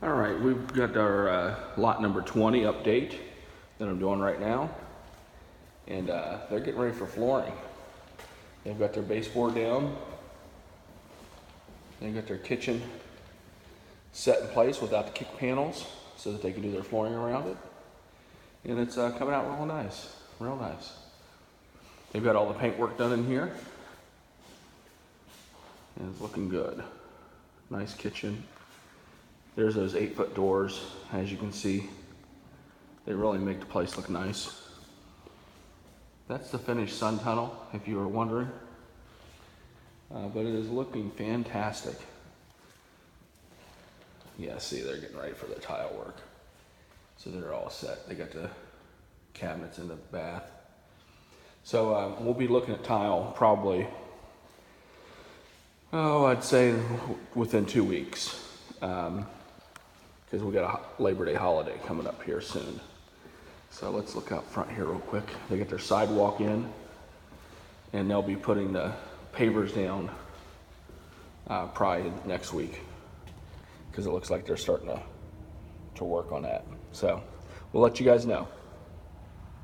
All right, we've got our lot number 20 update that I'm doing right now. And they're getting ready for flooring. They've got their baseboard down. They've got their kitchen set in place without the kick panels so that they can do their flooring around it. And it's coming out real nice, real nice. They've got all the paint work done in here. And it's looking good. Nice kitchen. There's those 8-foot doors, as you can see. They really make the place look nice. That's the finished sun tunnel, if you were wondering. But it is looking fantastic. Yeah, see, they're getting ready for the tile work. So they're all set. They got the cabinets in the bath. So we'll be looking at tile probably, I'd say within 2 weeks. Because we got a Labor Day holiday coming up here soon. So let's look out front here real quick. They got their sidewalk in, and they'll be putting the pavers down probably next week, because it looks like they're starting to work on that. So we'll let you guys know.